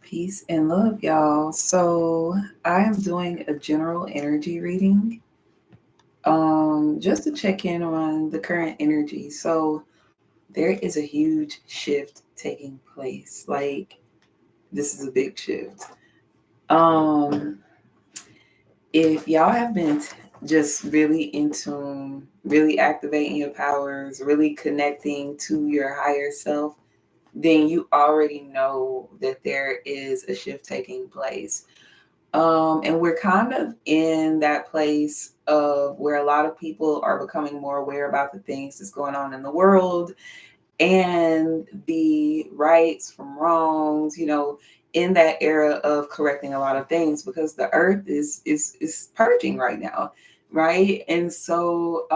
Peace and love, y'all. So, I am doing a general energy reading just to check in on the current energy. So, there is a huge shift taking place. Like, this is a big shift. Um, if y'all have been just really in tune, really activating your powers, really connecting to your higher self, then you already know that there is a shift taking place. And we're kind of in that place of where a lot of people are becoming more aware about the things that's going on in the world and the rights from wrongs, in that era of correcting a lot of things because the earth is purging right now, right? And so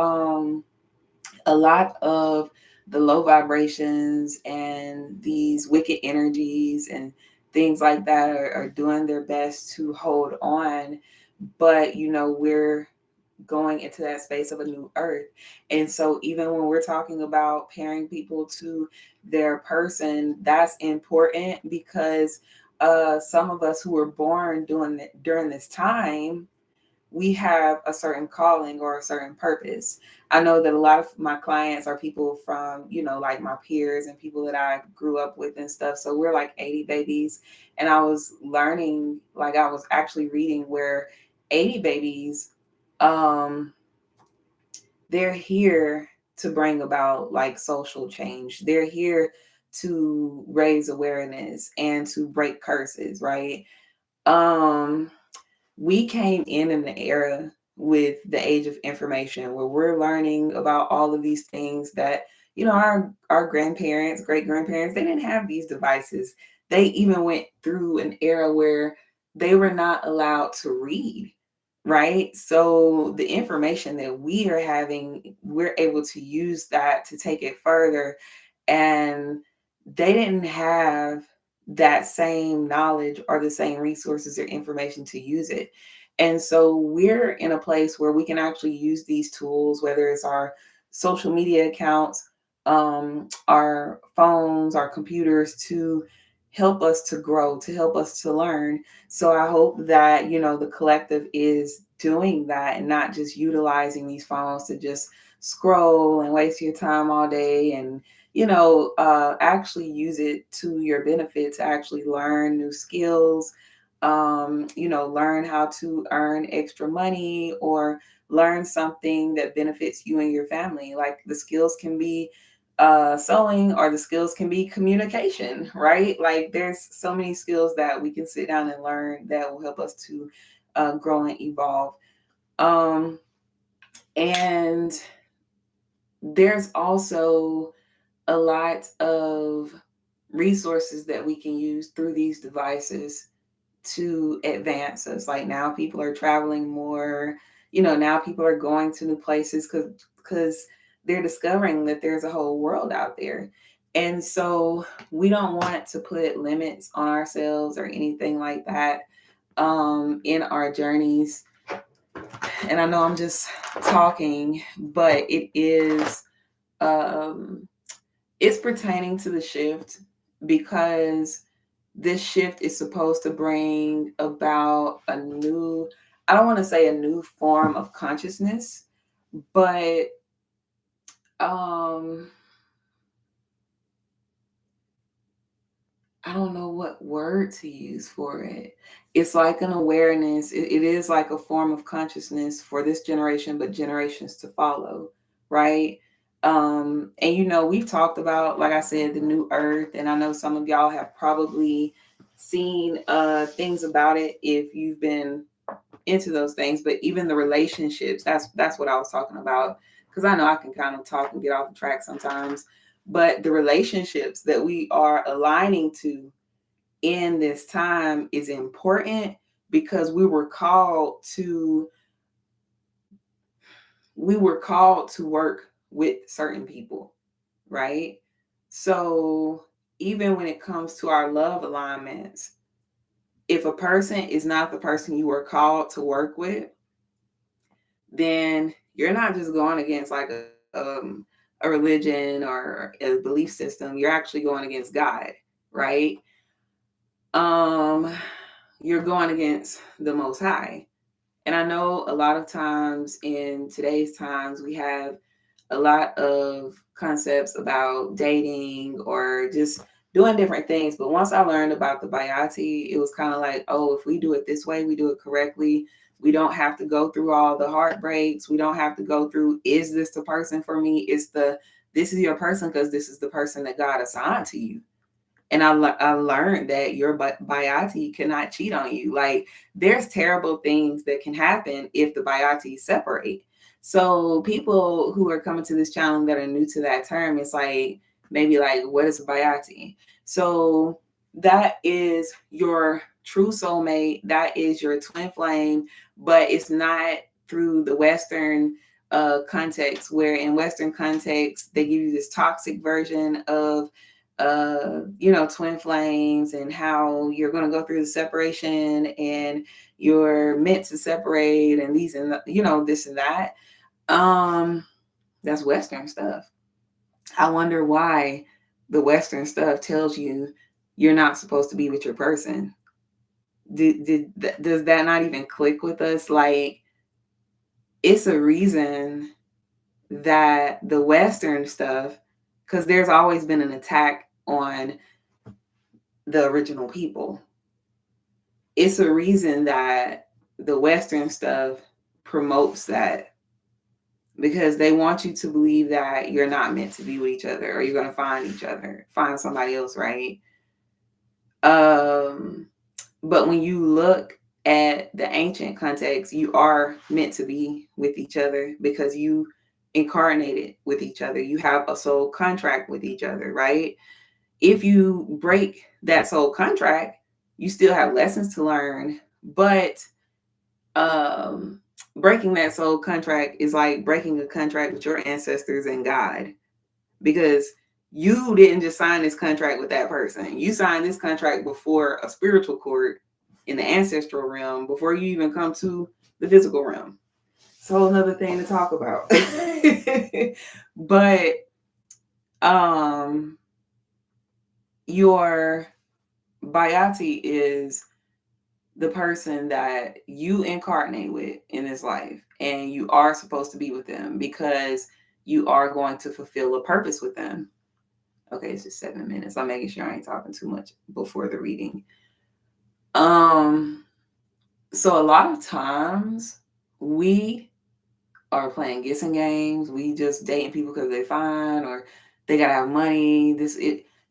a lot of the low vibrations and these wicked energies and things like that are doing their best to hold on. But, we're going into that space of a new earth. And so, even when we're talking about pairing people to their person, that's important because some of us who were born during this time, we have a certain calling or a certain purpose. I know that a lot of my clients are people from, like my peers and people that I grew up with and stuff. So we're like 80 babies. And I was learning, like I was actually reading where 80 babies, um, they're here to bring about like social change. They're here to raise awareness and to break curses, right? Um, we came in the era with the age of information where we're learning about all of these things that our grandparents, great grandparents, they didn't have these devices. They even went through an era where they were not allowed to read, right? So the information that we are having, we're able to use that to take it further. And they didn't have that same knowledge or the same resources or information to use it. And so we're in a place where we can actually use these tools, whether it's our social media accounts, our phones, our computers, to help us to grow, to help us to learn. So I hope that, the collective is doing that and not just utilizing these phones to just scroll and waste your time all day and actually use it to your benefit to actually learn new skills, learn how to earn extra money or learn something that benefits you and your family. Like the skills can be sewing or the skills can be communication, right? Like there's so many skills that we can sit down and learn that will help us to grow and evolve. Um, and there's also a lot of resources that we can use through these devices to advance us. Like now people are traveling more, now people are going to new places because they're discovering that there's a whole world out there. And so we don't want to put limits on ourselves or anything like that in our journeys. And I know I'm just talking, but um it's pertaining to the shift because this shift is supposed to bring about a new, I don't want to say a new form of consciousness, but um I don't know what word to use for it. It's like an awareness. It is like a form of consciousness for this generation, but generations to follow, right? And we've talked about, like I said, the new earth, and I know some of y'all have probably seen things about it if you've been into those things, but even the relationships, that's what I was talking about. Because I know I can kind of talk and get off the track sometimes. But the relationships that we are aligning to in this time is important because to we were called to work with certain people, right? So even when it comes to our love alignments, if a person is not the person you were called to work with, then you're not just going against like a religion or a belief system. You're actually going against God, right? um, you're going against the Most High. And I know a lot of times in today's times, we have a lot of concepts about dating or just doing different things. But once I learned about the Bayati, it was kind of like, oh, if we do it this way, we do it correctly. We don't have to go through all the heartbreaks. We don't have to go through, is this the person for me? This is your person because this is the person that God assigned to you. And I learned that your Bayati cannot cheat on you. Like, there's terrible things that can happen if the Bayati separate. So people who are coming to this channel that are new to that term, it's like, maybe like, what is a Bayati? So that is your true soulmate. That is your twin flame, but it's not through the Western context, where in Western context, they give you this toxic version of twin flames, and how you're going to go through the separation and you're meant to separate, and these and this and that. That's Western stuff. I wonder why the Western stuff tells you you're not supposed to be with your person. Does that not even click with us? Like, it's a reason that the Western stuff, because there's always been an attack on the original people. It's a reason that the Western stuff promotes that, because they want you to believe that you're not meant to be with each other, or you're going to find somebody else, right? But when you look at the ancient context, you are meant to be with each other because you incarnated with each other. You have a soul contract with each other, right? If you break that soul contract, you still have lessons to learn, but breaking that soul contract is like breaking a contract with your ancestors and God, because you didn't just sign this contract with that person. You signed this contract before a spiritual court in the ancestral realm, before you even come to the physical realm. So another thing to talk about. But your Bayati is the person that you incarnate with in this life, and you are supposed to be with them because you are going to fulfill a purpose with them. Okay, it's just 7 minutes. I'm making sure I ain't talking too much before the reading. So a lot of times we are playing guessing games. We just dating people because they're fine, or they gotta have money.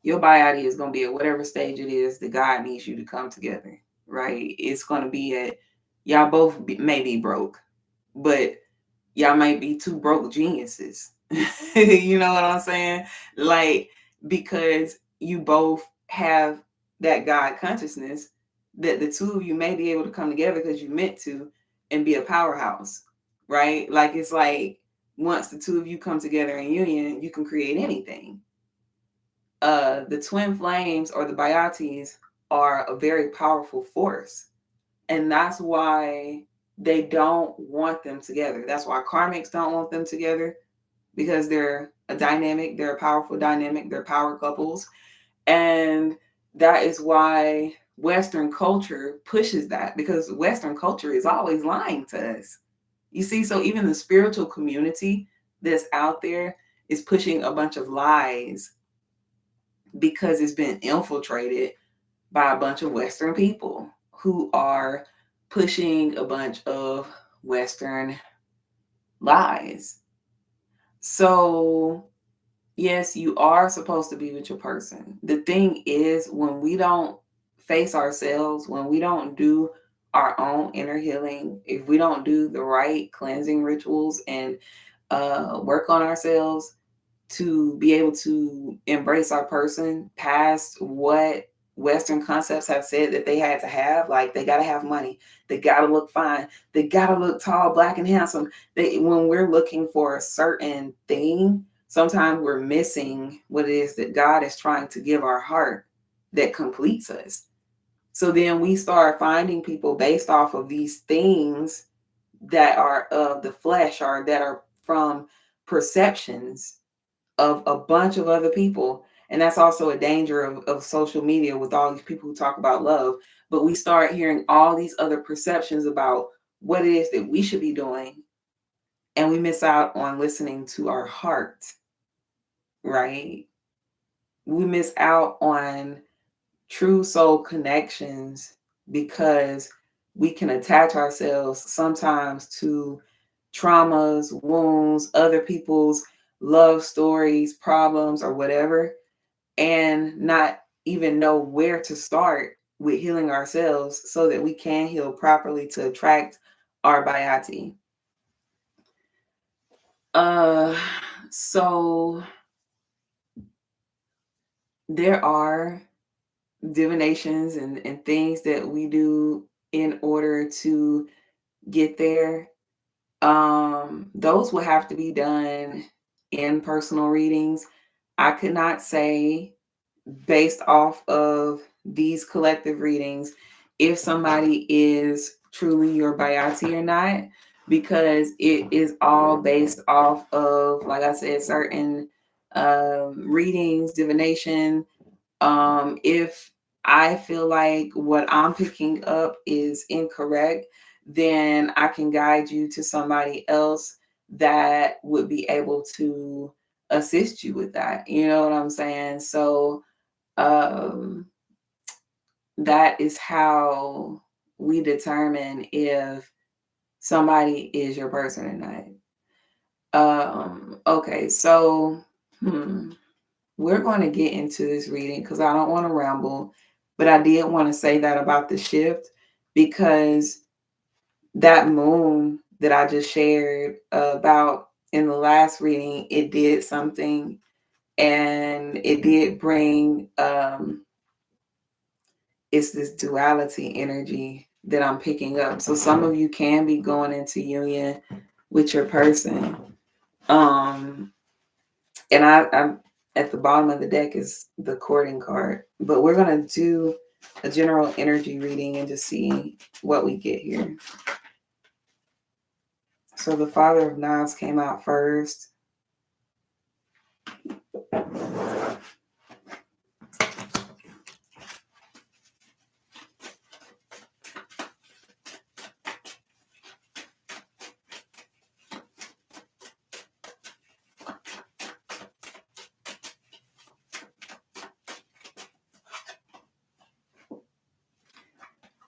Your Bayati is gonna be at whatever stage it is that God needs you to come together, right? It's gonna be at, y'all both may be broke, but y'all might be two broke geniuses. You know what I'm saying? Like, because you both have that God consciousness, that the two of you may be able to come together because you meant to, and be a powerhouse, right? Like, it's like, once the two of you come together in union, you can create anything. The twin flames, or the Bayatis, are a very powerful force. And that's why they don't want them together. That's why karmics don't want them together, because they're a dynamic, they're a powerful dynamic, they're power couples. And that is why Western culture pushes that, because Western culture is always lying to us. You see, so even the spiritual community that's out there is pushing a bunch of lies, because it's been infiltrated by a bunch of Western people who are pushing a bunch of Western lies. So, yes, you are supposed to be with your person. The thing is, when we don't face ourselves, when we don't do our own inner healing, if we don't do the right cleansing rituals and work on ourselves to be able to embrace our person past what Western concepts have said that they had to have, like, they got to have money, they got to look fine, they got to look tall, black, and handsome. When we're looking for a certain thing, sometimes we're missing what it is that God is trying to give our heart that completes us. So then we start finding people based off of these things that are of the flesh, or that are from perceptions of a bunch of other people. And that's also a danger of social media with all these people who talk about love. But we start hearing all these other perceptions about what it is that we should be doing. And we miss out on listening to our heart, right? We miss out on true soul connections because we can attach ourselves sometimes to traumas, wounds, other people's love stories, problems, or whatever, and not even know where to start with healing ourselves so that we can heal properly to attract our Bayati. So there are divinations and things that we do in order to get there. Those will have to be done in personal readings. I could not say, based off of these collective readings, if somebody is truly your Bayati or not, because it is all based off of, like I said, certain readings, divination. If I feel like what I'm picking up is incorrect, then I can guide you to somebody else that would be able to assist you with that. You know what I'm saying? So um, that is how we determine if somebody is your person or not. Okay, so we're going to get into this reading because I don't want to ramble, but I did want to say that about the shift because that moon that I just shared about in the last reading, it did something, and it did bring it's this duality energy that I'm picking up. So some of you can be going into union with your person. And I'm at the bottom of the deck is the courting card, but we're going to do a general energy reading and just see what we get here. So the Father of Knives came out first.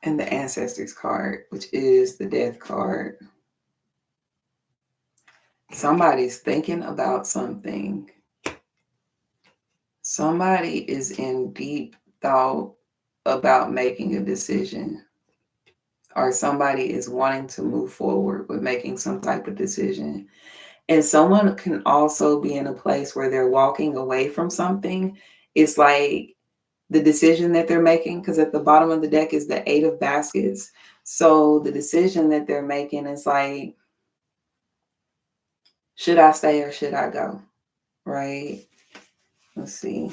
And the Ancestors card, which is the Death card. Somebody's thinking about something. Somebody is in deep thought about making a decision, or somebody is wanting to move forward with making some type of decision. And someone can also be in a place where they're walking away from something. It's like the decision that they're making, because at the bottom of the deck is the 8 of baskets. So the decision that they're making is like, should I stay or should I go? Right? Let's see.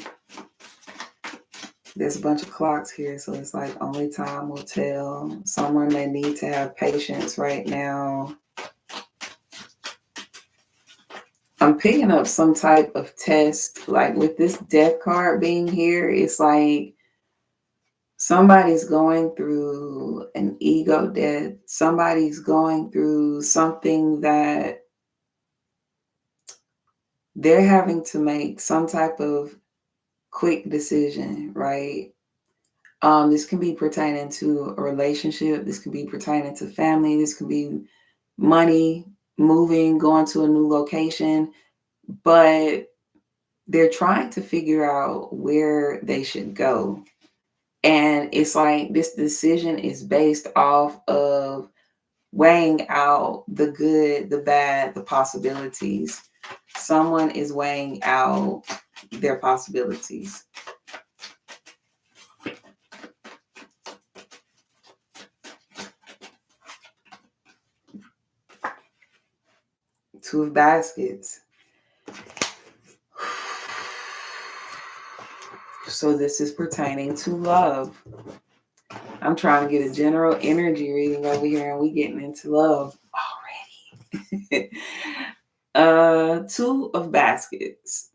There's a bunch of clocks here, so it's like only time will tell. Someone may need to have patience right now. I'm picking up some type of test, like with this death card being here, it's like somebody's going through an ego death. Somebody's going through something that they're having to make some type of quick decision, right? This can be pertaining to a relationship. This can be pertaining to family. This can be money, moving, going to a new location. But they're trying to figure out where they should go. And it's like this decision is based off of weighing out the good, the bad, the possibilities. Someone is weighing out their possibilities. Two of baskets. So this is pertaining to love. I'm trying to get a general energy reading over here, and we getting into love already. Two of baskets.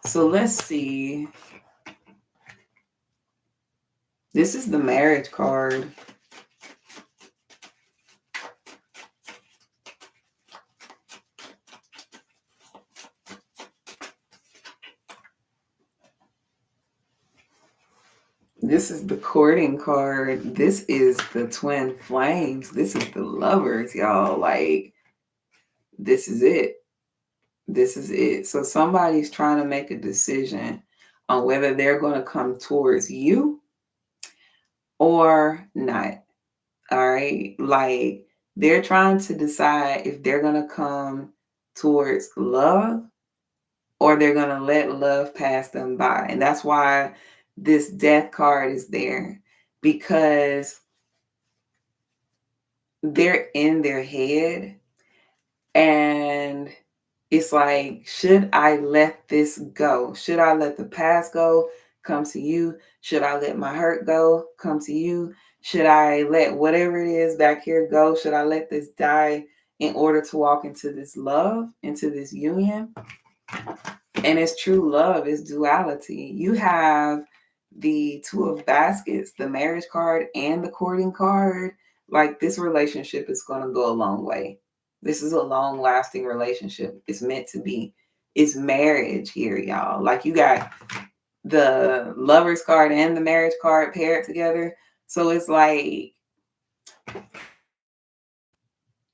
So let's see. This is the marriage card. This is the courting card. This is the twin flames. This is the lovers, y'all. Like, this is it. This is it. So somebody's trying to make a decision on whether they're going to come towards you or not. All right. Like, they're trying to decide if they're going to come towards love or they're going to let love pass them by. And that's why this death card is there, because they're in their head and it's like, should I let this go? Should I let the past go, come to you? Should I let my hurt go, come to you? Should I let whatever it is back here go? Should I let this die in order to walk into this love, into this union? And it's true love, is duality. You have the Two of Baskets, the marriage card, and the courting card. Like, this relationship is going to go a long way. This is a long lasting relationship. It's meant to be. It's marriage here, y'all. Like, you got the lovers card and the marriage card paired together. So it's like,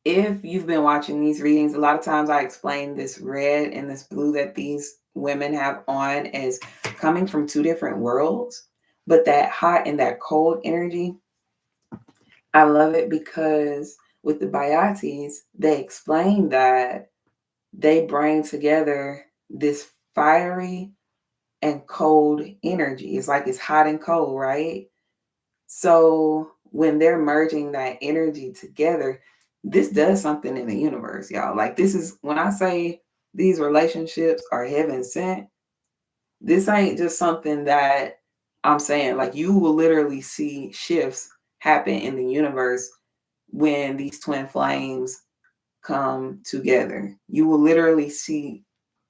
if you've been watching these readings, a lot of times I explain this red and this blue that these women have on as coming from two different worlds. But that hot and that cold energy, I love it because with the Bayatis, they explain that they bring together this fiery and cold energy. It's like it's hot and cold, right? So when they're merging that energy together, this does something in the universe, y'all. Like, this is when I say these relationships are heaven sent, this ain't just something that I'm saying. Like, you will literally see shifts happen in the universe when these twin flames come together. You will literally see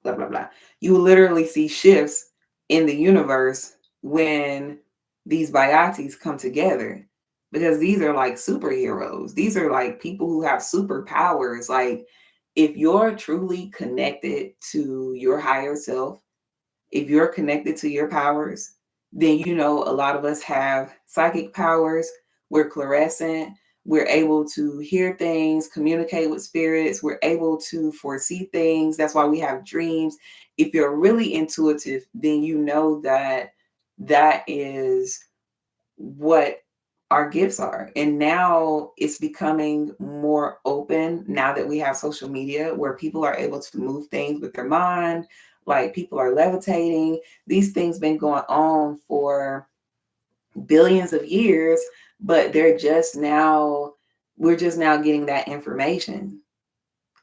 blah blah blah. You will literally see shifts in the universe when these Bayatis come together, because these are like superheroes. These are like people who have superpowers. Like, if you're truly connected to your higher self, if you're connected to your powers, then you know a lot of us have psychic powers. We're clairsentient. We're able to hear things, communicate with spirits. We're able to foresee things. That's why we have dreams. If you're really intuitive, then you know that that is what our gifts are. And now it's becoming more open now that we have social media, where people are able to move things with their mind. Like, people are levitating. These things been going on for billions of years, but we're just now getting that information.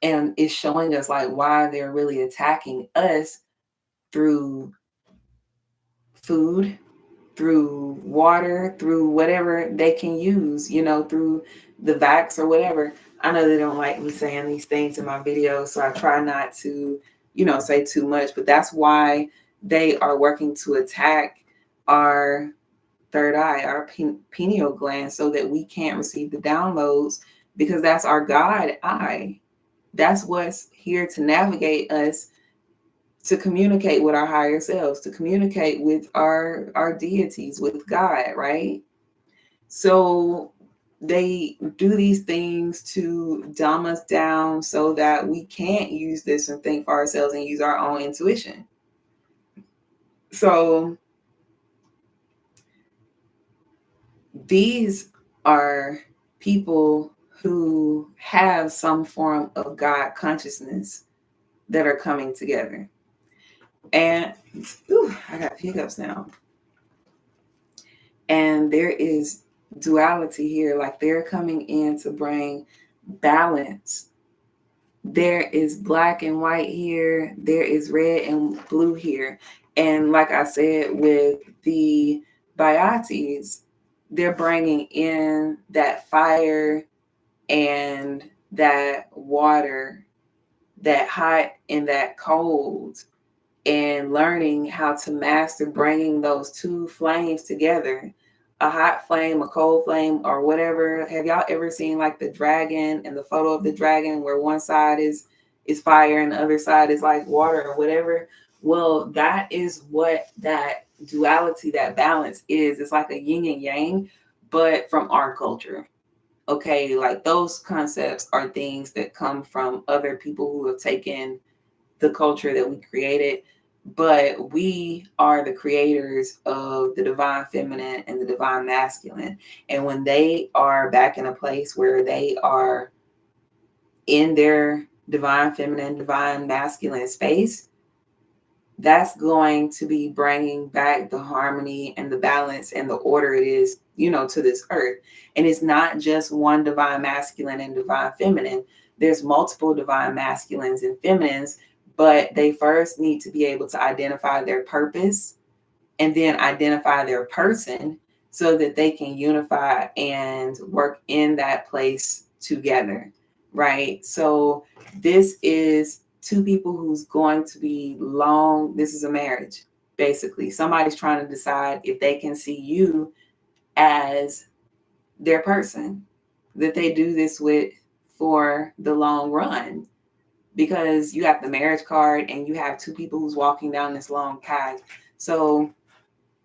And it's showing us like why they're really attacking us through food, through water, through whatever they can use, through the vax or whatever. I know they don't like me saying these things in my videos, so I try not to, say too much, but that's why they are working to attack our third eye, our pineal gland, so that we can't receive the downloads, because that's our God eye. That's what's here to navigate us, to communicate with our higher selves, to communicate with our deities, with God, right? So they do these things to dumb us down so that we can't use this and think for ourselves and use our own intuition. So these are people who have some form of God consciousness that are coming together. And I got hiccups now. And there is duality here. Like, they're coming in to bring balance. There is black and white here. There is red and blue here. And like I said, with the Bayatis, they're bringing in that fire and that water, that hot and that cold. and learning how to master bringing those two flames together, a hot flame, a cold flame, or whatever. Have y'all ever seen like the dragon and the photo of the dragon where one side is fire and the other side is like water or whatever? Well, that is what that duality, that balance is. It's like a yin and yang, but from our culture. Okay, like those concepts are things that come from other people who have taken the culture that we created, but we are the creators of the divine feminine and the divine masculine. And when they are back in a place where they are in their divine feminine, divine masculine space, that's going to be bringing back the harmony and the balance and the order it is, to this earth. And it's not just one divine masculine and divine feminine. There's multiple divine masculines and feminines, but they first need to be able to identify their purpose and then identify their person so that they can unify and work in that place together, right? So this is two people who's going to be long. This is a marriage, basically. Somebody's trying to decide if they can see you as their person that they do this with for the long run, because you have the marriage card and you have two people who's walking down this long path. So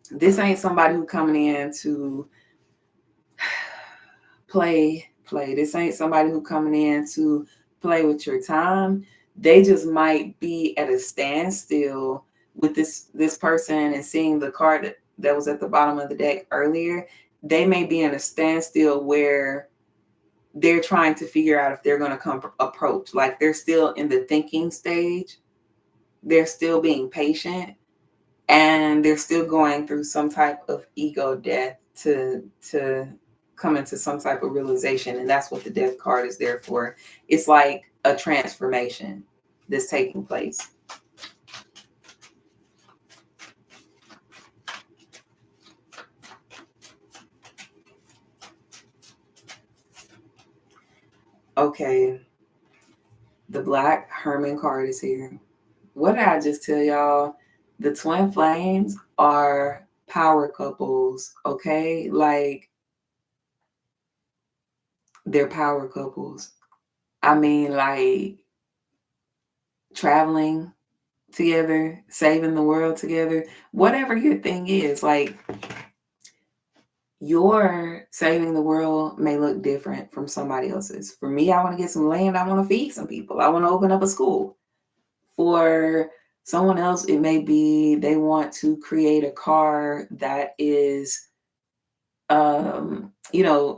this ain't somebody who coming in to play. This ain't somebody who coming in to play with your time. They just might be at a standstill with this person, and seeing the card that was at the bottom of the deck earlier. They may be in a standstill where they're trying to figure out if they're going to come approach. Like they're still in the thinking stage. They're still being patient, and they're still going through some type of ego death to come into some type of realization. And that's what the death card is there for. It's like a transformation that's taking place. Okay, the Black Hermit card is here. What did I just tell y'all? The twin flames are power couples, okay? Like, they're power couples. I mean, like, traveling together, saving the world together, whatever your thing is, like, your saving the world may look different from somebody else's. For me, I want to get some land. I want to feed some people. I want to open up a school. For someone else, it may be they want to create a car that is,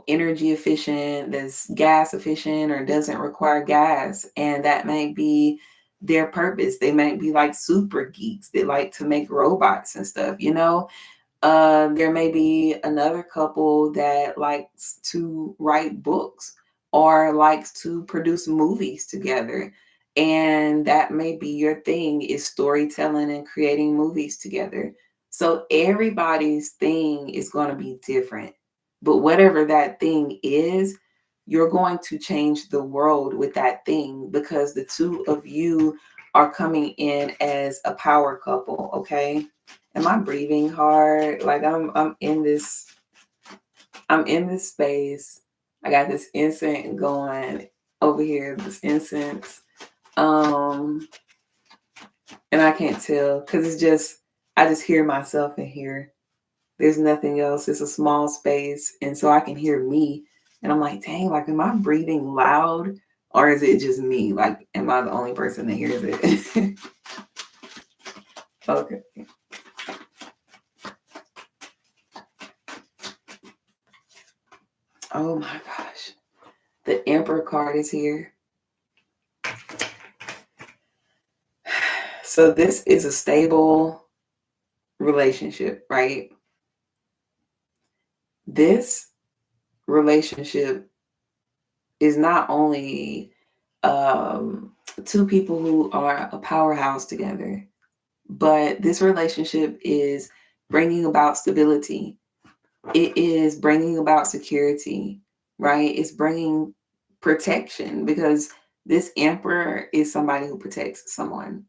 energy efficient, that's gas efficient, or doesn't require gas. And that may be their purpose. They might be like super geeks. They like to make robots and stuff, There may be another couple that likes to write books or likes to produce movies together. And that may be your thing, is storytelling and creating movies together. So everybody's thing is going to be different. But whatever that thing is, you're going to change the world with that thing, because the two of you are coming in as a power couple, okay? Am I breathing hard? Like I'm in this space. I got this incense going over here, this incense. And I can't tell because I just hear myself in here. There's nothing else. It's a small space. And so I can hear me. And I'm like, dang, like, am I breathing loud? Or is it just me? Like, am I the only person that hears it? Okay. Oh my gosh. The Emperor card is here. So this is a stable relationship, right? This relationship is not only two people who are a powerhouse together, but this relationship is bringing about stability. It is bringing about security, right? It's bringing protection, because this Emperor is somebody who protects someone.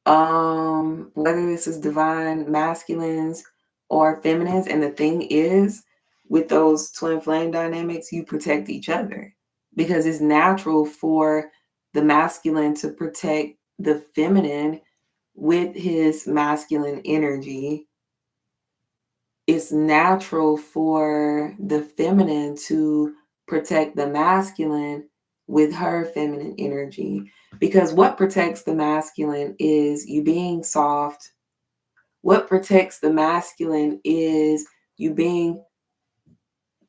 Whether this is divine masculines or feminines. And the thing is, with those twin flame dynamics, you protect each other because it's natural for the masculine to protect the feminine with his masculine energy. It's natural for the feminine to protect the masculine with her feminine energy. Because what protects the masculine is you being soft. What protects the masculine is you being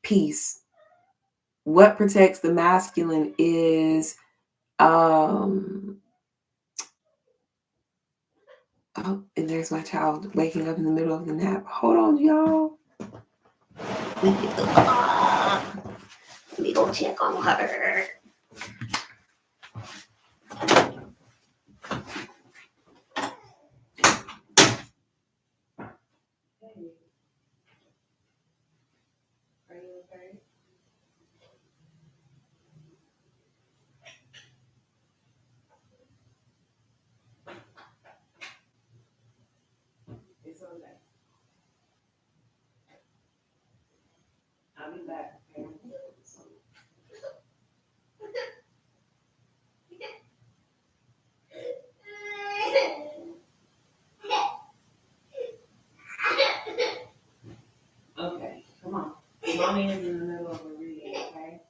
peace. What protects the masculine is oh, and there's my child waking up in the middle of the nap. Hold on, y'all. Let me go check on her. Are you okay? It's okay. I'll be back. Okay, come on. Mommy is in the middle of a reading, okay?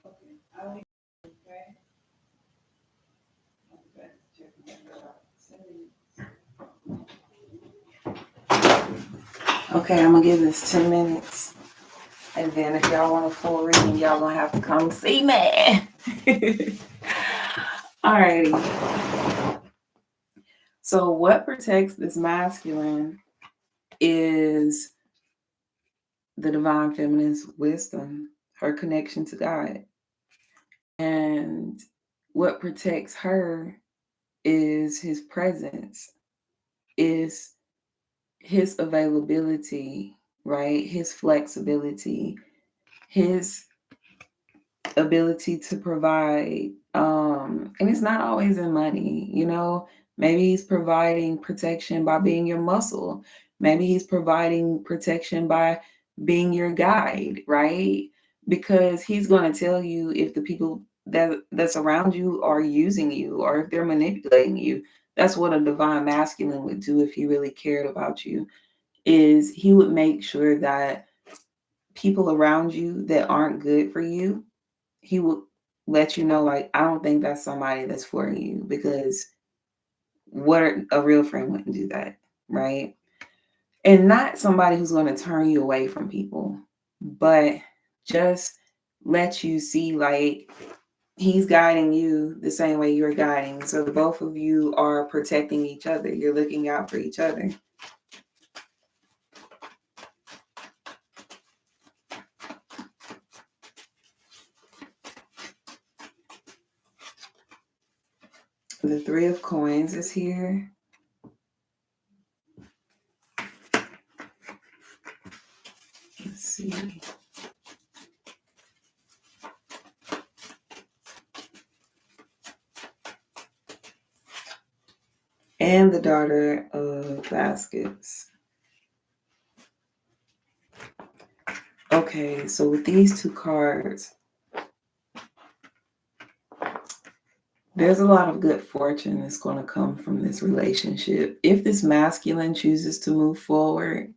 Okay, I'll be okay. I'll be back to check my okay, I'm gonna give this 10 minutes. And then if y'all want a full reading, y'all gonna have to come see me. Alrighty. So what protects this masculine is the divine feminine's wisdom, her connection to God. And what protects her is his presence, is his availability, right? His flexibility, his ability to provide. And it's not always in money, you know. Maybe he's providing protection by being your muscle. Maybe he's providing protection by being your guide, right? Because he's going to tell you if the people that's around you are using you or if they're manipulating you. That's what a divine masculine would do if he really cared about you, is he would make sure that people around you that aren't good for you, he would let you know, like, I don't think that's somebody that's for you, because a real friend wouldn't do that, right? And not somebody who's going to turn you away from people, but just let you see, like, he's guiding you the same way you're guiding. So the both of you are protecting each other. You're looking out for each other. The Three of Coins is here. Let's see. And the Daughter of Baskets. Okay, so with these two cards, there's a lot of good fortune that's going to come from this relationship. If this masculine chooses to move forward,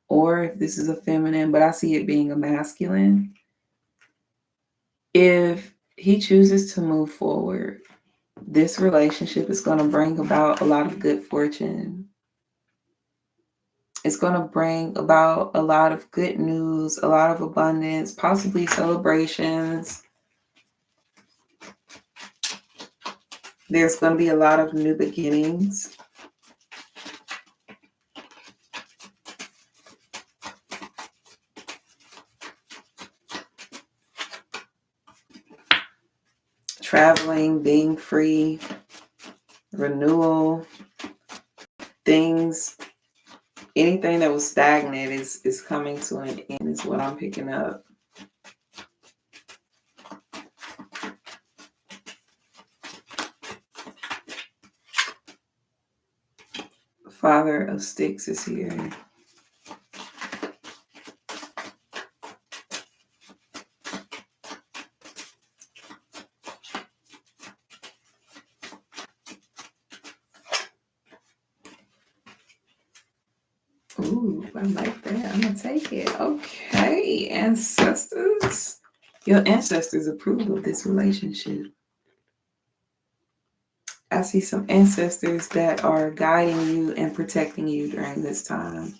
or if this is a feminine, but I see it being a masculine, If he chooses to move forward, this relationship is going to bring about a lot of good fortune. It's going to bring about a lot of good news, a lot of abundance, possibly celebrations. There's going to be a lot of new beginnings. Traveling, being free, renewal, things, anything that was stagnant is coming to an end is what I'm picking up. Father of Sticks is here. Ooh, I like that. I'm going to take it. Okay, ancestors. Your ancestors approve of this relationship. I see some ancestors that are guiding you and protecting you during this time,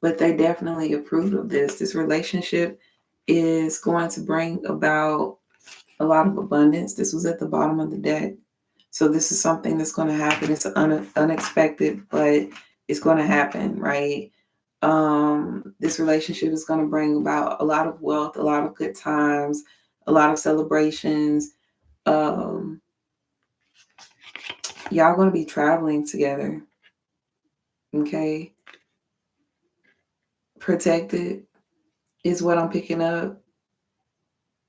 but they definitely approve of this. This relationship is going to bring about a lot of abundance. This was at the bottom of the deck. So this is something that's going to happen. It's unexpected, but it's going to happen, right? This relationship is going to bring about a lot of wealth, a lot of good times, a lot of celebrations. Y'all going to be traveling together. Okay. Protected is what I'm picking up.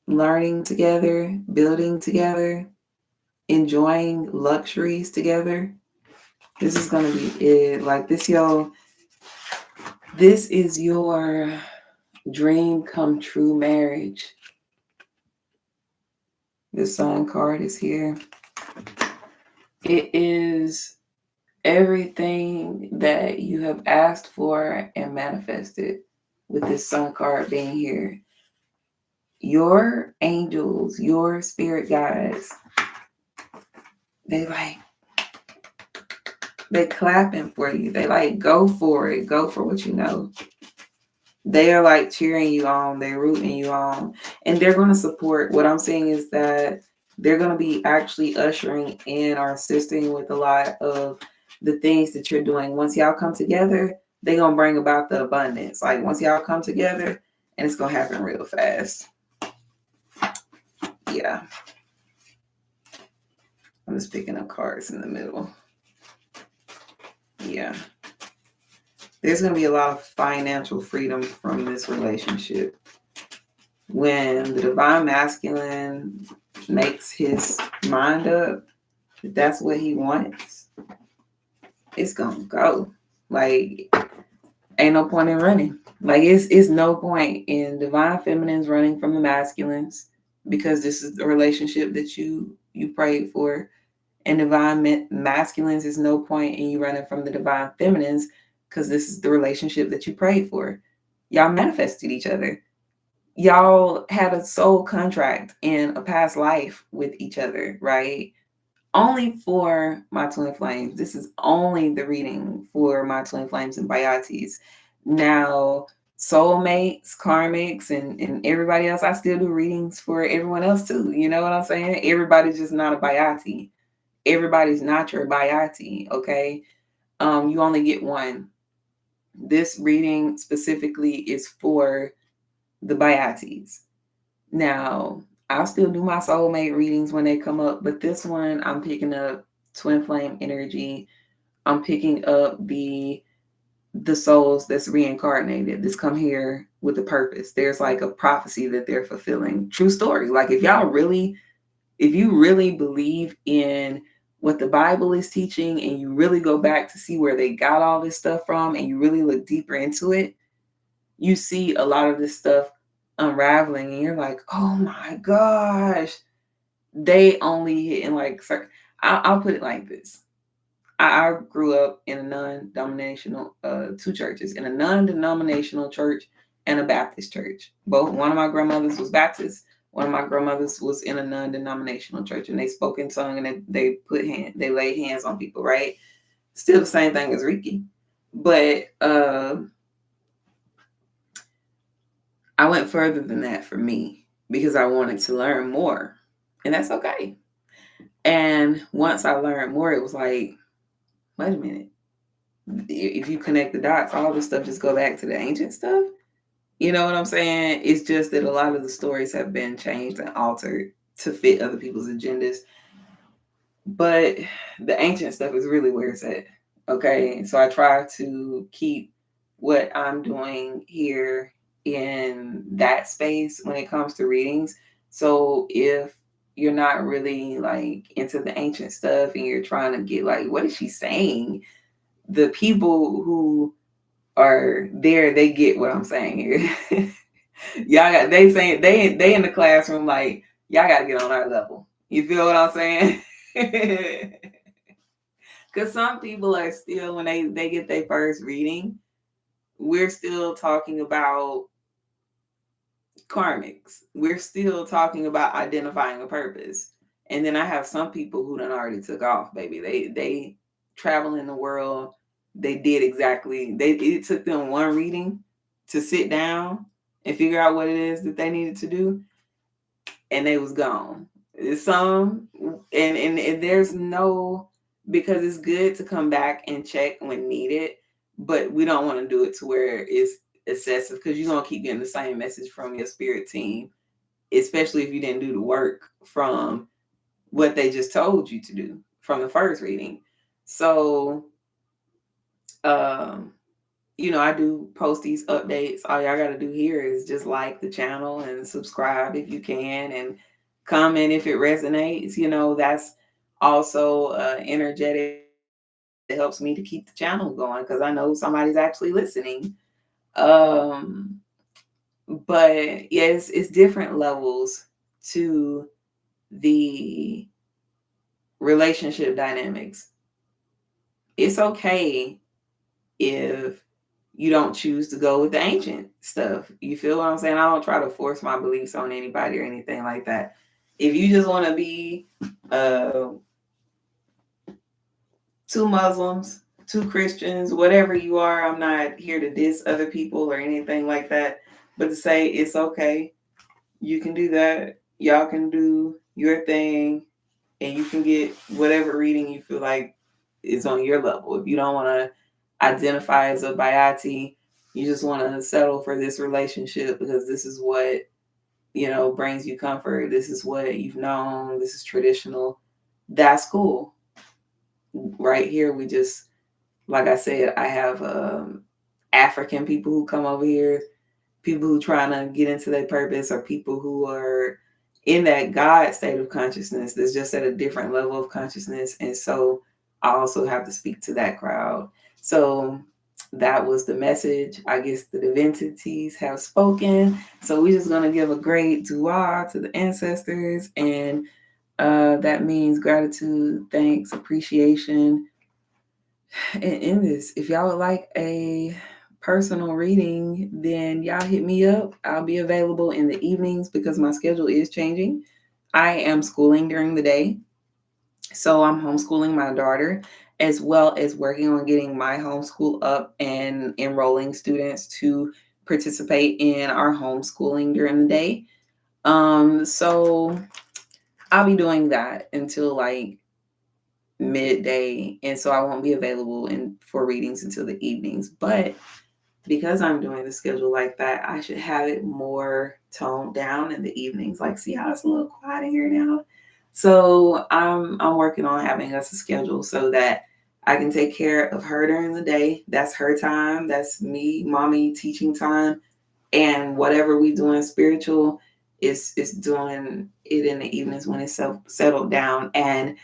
Learning together, building together, enjoying luxuries together. This is going to be it. Like this, this is your dream come true marriage. The Sun card is here. It is everything that you have asked for and manifested with this Sun card being here. Your angels, your spirit guides, they clapping for you. They like, go for it. Go for what you know. They are like cheering you on. They're rooting you on. And they're going to support. What I'm saying is that they're going to be actually ushering in or assisting with a lot of the things that you're doing. Once y'all come together, they're going to bring about the abundance. Like once y'all come together, and it's going to happen real fast. Yeah. I'm just picking up cards in the middle. Yeah. There's going to be a lot of financial freedom from this relationship. When the divine masculine makes his mind up, if that's what he wants, it's going to go. Like, ain't no point in running. Like, it's no point in divine feminines running from the masculines, because this is the relationship that you prayed for. And divine masculines is no point in you running from the divine feminines, because this is the relationship that you prayed for. Y'all manifested each other. Y'all had a soul contract in a past life with each other, right? Only for my twin flames. This is only the reading for my twin flames and Bayatis. Now, soulmates, karmics, and everybody else, I still do readings for everyone else too. You know what I'm saying? Everybody's just not a Bayati. Everybody's not your Bayati, okay? You only get one. This reading specifically is for the Bayatis. Now, I'll still do my soulmate readings when they come up, but this one I'm picking up twin flame energy. I'm picking up the souls that's reincarnated, that's come here with a purpose. There's like a prophecy that they're fulfilling. True story. Like if you really believe in what the Bible is teaching, and you really go back to see where they got all this stuff from, and you really look deeper into it, you see a lot of this stuff unraveling, and you're like, oh my gosh, they only hit in like, I'll put it like this. I grew up in a non-denominational, two churches, in a non-denominational church and a Baptist church. One of my grandmothers was Baptist, One of my grandmothers was in a non-denominational church, and they spoke in tongue, and they laid hands on people, right? Still the same thing as Reiki. But I went further than that for me because I wanted to learn more. And that's okay. And once I learned more, it was like, wait a minute. If you connect the dots, all this stuff just go back to the ancient stuff. You know what I'm saying? It's just that a lot of the stories have been changed and altered to fit other people's agendas. But the ancient stuff is really where it's at. Okay. So I try to keep what I'm doing here in that space when it comes to readings. So if you're not really like into the ancient stuff and you're trying to get like, what is she saying? The people who are there, they get what I'm saying here. Y'all got they in the classroom like y'all got to get on our level. You feel what I'm saying? Because some people are still, when they get their first reading, we're still talking about karmics. We're still talking about identifying a purpose. And then I have some people who done already took off, baby. They travel in the world. They did exactly. It took them one reading to sit down and figure out what it is that they needed to do, and they was gone. Some and there's no, because it's good to come back and check when needed, but we don't want to do it to where it's excessive because you're gonna keep getting the same message from your spirit team, especially if you didn't do the work from what they just told you to do from the first reading. So I do post these updates. All y'all got to do here is just like the channel and subscribe if you can, and comment if it resonates. That's also energetic. It helps me to keep the channel going because I know somebody's actually listening. But yes, it's different levels to the relationship dynamics. It's okay if you don't choose to go with the ancient stuff. You feel what I'm saying? I don't try to force my beliefs on anybody or anything like that. If you just want to be two Muslims, two Christians, whatever you are, I'm not here to diss other people or anything like that, but to say it's okay. You can do that. Y'all can do your thing, and you can get whatever reading you feel like is on your level. If you don't want to identify as a Bayati, you just want to settle for this relationship because this is what, brings you comfort. This is what you've known. This is traditional. That's cool. Right here, we just, like I said, I have African people who come over here, people who trying to get into their purpose, or people who are in that God state of consciousness that's just at a different level of consciousness. And so I also have to speak to that crowd. So that was the message. I guess the divinities have spoken. So we're just going to give a great dua to the ancestors. And that means gratitude, thanks, appreciation. And in this, if y'all would like a personal reading, then y'all hit me up. I'll be available in the evenings because my schedule is changing. I am schooling during the day. So I'm homeschooling my daughter, as well as working on getting my homeschool up and enrolling students to participate in our homeschooling during the day. So I'll be doing that until like midday, and so I won't be available for readings until the evenings. But because I'm doing the schedule like that, I should have it more toned down in the evenings. Like, see how it's a little quiet in here now? So I'm working on having us a schedule so that I can take care of her during the day. That's her time. That's me, mommy, teaching time. And whatever we doing spiritual is doing it in the evenings when it's settled down. And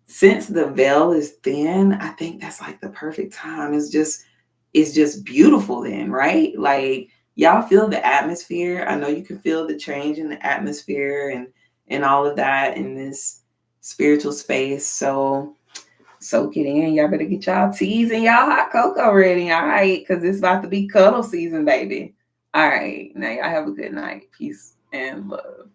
since the veil is thin, I think that's like the perfect time. It's just beautiful then, right? Like, y'all feel the atmosphere. I know you can feel the change in the atmosphere and all of that in this spiritual space. So soak it in. Y'all better get y'all teas and y'all hot cocoa ready, all right? Because it's about to be cuddle season, baby. All right. Now y'all have a good night. Peace and love.